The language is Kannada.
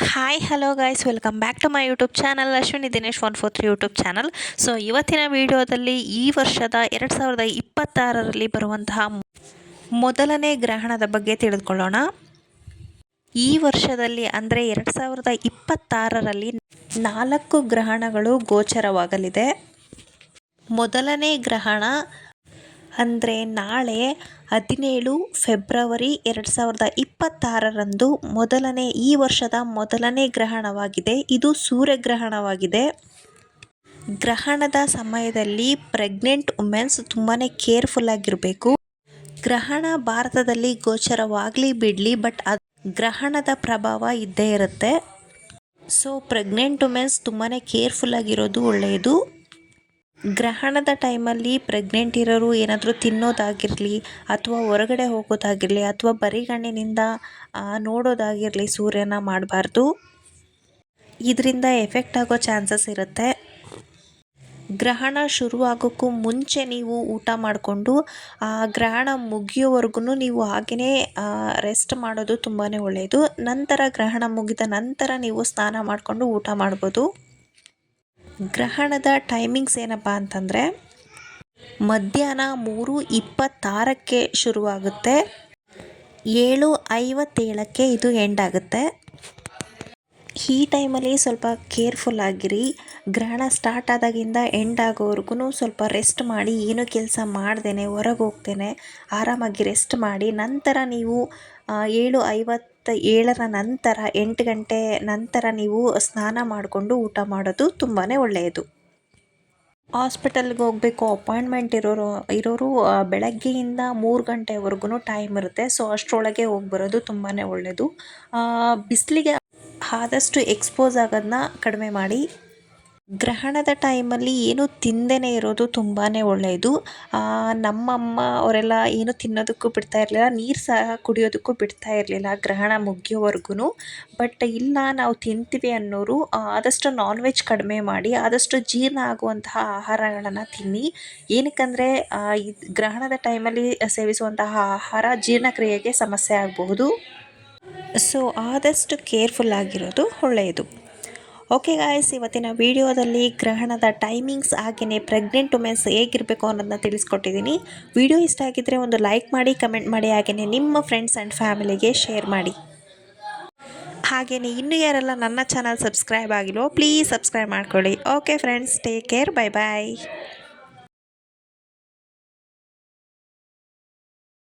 Hi hello guys, welcome back to my YouTube channel Ashwini Dinesh 143 YouTube channel. So ಇವತ್ತಿನ ವಿಡಿಯೋದಲ್ಲಿ ಈ ವರ್ಷದ 2026ರಲ್ಲಿ ಬರುವಂತಹ ಮೊದಲನೇ ಗ್ರಹಣದ ಬಗ್ಗೆ ತಿಳಿದುಕೊಳ್ಳೋಣ. ಈ ವರ್ಷದಲ್ಲಿ ಅಂದರೆ 2026ರಲ್ಲಿ 4 ಗ್ರಹಣಗಳು ಗೋಚರವಾಗಲಿದೆ. ಮೊದಲನೇ ಗ್ರಹಣ ಅಂದರೆ ನಾಳೆ 17 ಫೆಬ್ರವರಿ 2026ರಂದು ಈ ವರ್ಷದ ಮೊದಲನೇ ಗ್ರಹಣವಾಗಿದೆ. ಇದು ಸೂರ್ಯಗ್ರಹಣವಾಗಿದೆ. ಗ್ರಹಣದ ಸಮಯದಲ್ಲಿ ಪ್ರೆಗ್ನೆಂಟ್ ವುಮೆನ್ಸ್ ತುಂಬಾ ಕೇರ್ಫುಲ್ ಆಗಿರಬೇಕು. ಗ್ರಹಣ ಭಾರತದಲ್ಲಿ ಗೋಚರವಾಗಲಿ ಬಿಡಲಿ, ಬಟ್ ಗ್ರಹಣದ ಪ್ರಭಾವ ಇದ್ದೇ ಇರುತ್ತೆ. ಸೊ ಪ್ರೆಗ್ನೆಂಟ್ ವುಮೆನ್ಸ್ ತುಂಬಾ ಕೇರ್ಫುಲ್ ಆಗಿರೋದು ಒಳ್ಳೆಯದು. ಗ್ರಹಣದ ಟೈಮಲ್ಲಿ ಪ್ರೆಗ್ನೆಂಟ್ ಇರೋರು ಏನಾದರೂ ತಿನ್ನೋದಾಗಿರಲಿ ಅಥವಾ ಹೊರಗಡೆ ಹೋಗೋದಾಗಿರಲಿ ಅಥವಾ ಬರಿಗಣ್ಣಿನಿಂದ ನೋಡೋದಾಗಿರಲಿ ಸೂರ್ಯನ ಮಾಡಬಾರ್ದು. ಇದರಿಂದ ಎಫೆಕ್ಟ್ ಆಗೋ ಚಾನ್ಸಸ್ ಇರುತ್ತೆ. ಗ್ರಹಣ ಶುರುವಾಗೋಕ್ಕೂ ಮುಂಚೆ ನೀವು ಊಟ ಮಾಡಿಕೊಂಡು ಗ್ರಹಣ ಮುಗಿಯೋವರೆಗೂ ನೀವು ಹಾಗೆಯೇ ರೆಸ್ಟ್ ಮಾಡೋದು ತುಂಬಾ ಒಳ್ಳೆಯದು. ನಂತರ ಗ್ರಹಣ ಮುಗಿದ ನಂತರ ನೀವು ಸ್ನಾನ ಮಾಡಿಕೊಂಡು ಊಟ ಮಾಡ್ಬೋದು. ಗ್ರಹಣದ ಟೈಮಿಂಗ್ಸ್ ಏನಪ್ಪ ಅಂತಂದರೆ ಮಧ್ಯಾಹ್ನ 3:26ಕ್ಕೆ ಶುರುವಾಗುತ್ತೆ, 7:57ಕ್ಕೆ ಇದು ಎಂಡ್ ಆಗುತ್ತೆ. ಈ ಟೈಮಲ್ಲಿ ಸ್ವಲ್ಪ ಕೇರ್ಫುಲ್ ಆಗಿರಿ. ಗ್ರಹಣ ಸ್ಟಾರ್ಟ್ ಆದಾಗಿಂದ ಎಂಡ್ ಆಗೋವರೆಗೂ ಸ್ವಲ್ಪ ರೆಸ್ಟ್ ಮಾಡಿ, ಏನೂ ಕೆಲಸ ಮಾಡ್ದೇನೆ ಹೊರಗೆ ಹೋಗ್ತೇನೆ ಆರಾಮಾಗಿ ರೆಸ್ಟ್ ಮಾಡಿ. ನಂತರ ನೀವು 7:57ರ ನಂತರ 8 ಗಂಟೆ ನಂತರ ನೀವು ಸ್ನಾನ ಮಾಡಿಕೊಂಡು ಊಟ ಮಾಡೋದು ತುಂಬಾ ಒಳ್ಳೆಯದು. ಹಾಸ್ಪಿಟಲ್ಗೆ ಹೋಗಬೇಕು ಅಪಾಯಿಂಟ್ಮೆಂಟ್ ಇರೋರು ಬೆಳಗ್ಗೆಯಿಂದ 3 ಗಂಟೆವರೆಗೂ ಟೈಮ್ ಇರುತ್ತೆ. ಸೊ ಅಷ್ಟರೊಳಗೆ ಹೋಗಿ ಬರೋದು ತುಂಬಾ ಒಳ್ಳೆಯದು. ಬಿಸಿಲಿಗೆ ಆದಷ್ಟು ಎಕ್ಸ್ಪೋಸ್ ಆಗೋದನ್ನ ಕಡಿಮೆ ಮಾಡಿ. ಗ್ರಹಣದ ಟೈಮಲ್ಲಿ ಏನು ತಿಂದೇ ಇರೋದು ತುಂಬಾ ಒಳ್ಳೆಯದು. ನಮ್ಮಮ್ಮ ಅವರೆಲ್ಲ ಏನು ತಿನ್ನೋದಕ್ಕೂ ಬಿಡ್ತಾ ಇರಲಿಲ್ಲ, ನೀರು ಸಹ ಕುಡಿಯೋದಕ್ಕೂ ಬಿಡ್ತಾ ಇರಲಿಲ್ಲ ಗ್ರಹಣ ಮುಗಿಯೋವರೆಗೂ. ಬಟ್ ಇಲ್ಲ, ನಾವು ತಿಂತೀವಿ ಅನ್ನೋರು ಆದಷ್ಟು ನಾನ್ ವೆಜ್ ಕಡಿಮೆ ಮಾಡಿ ಆದಷ್ಟು ಜೀರ್ಣ ಆಗುವಂತಹ ಆಹಾರಗಳನ್ನು ತಿನ್ನಿ. ಏನಕ್ಕಂದರೆ ಈ ಗ್ರಹಣದ ಟೈಮಲ್ಲಿ ಸೇವಿಸುವಂತಹ ಆಹಾರ ಜೀರ್ಣಕ್ರಿಯೆಗೆ ಸಮಸ್ಯೆ ಆಗಬಹುದು. ಸೊ ಆದಷ್ಟು ಕೇರ್ಫುಲ್ ಆಗಿರೋದು ಒಳ್ಳೆಯದು. ಓಕೆ ಗಾಯ್ಸ್, ಇವತ್ತಿನ ವಿಡಿಯೋದಲ್ಲಿ ಗ್ರಹಣದ ಟೈಮಿಂಗ್ಸ್ ಹಾಗೆಯೇ ಪ್ರೆಗ್ನೆಂಟ್ ವುಮೆನ್ಸ್ ಹೇಗಿರಬೇಕು ಅನ್ನೋದನ್ನ ತಿಳಿಸ್ಕೊಟ್ಟಿದ್ದೀನಿ. ವಿಡಿಯೋ ಇಷ್ಟ ಆಗಿದ್ದರೆ ಒಂದು ಲೈಕ್ ಮಾಡಿ, ಕಮೆಂಟ್ ಮಾಡಿ, ಹಾಗೆಯೇ ನಿಮ್ಮ ಫ್ರೆಂಡ್ಸ್ ಆ್ಯಂಡ್ ಫ್ಯಾಮಿಲಿಗೆ ಶೇರ್ ಮಾಡಿ. ಹಾಗೆಯೇ ಇನ್ನೂ ಯಾರೆಲ್ಲ ನನ್ನ ಚಾನಲ್ ಸಬ್ಸ್ಕ್ರೈಬ್ ಆಗಿಲ್ವೋ ಪ್ಲೀಸ್ ಸಬ್ಸ್ಕ್ರೈಬ್ ಮಾಡ್ಕೊಳ್ಳಿ. Okay friends, take care, bye ಬಾಯ್.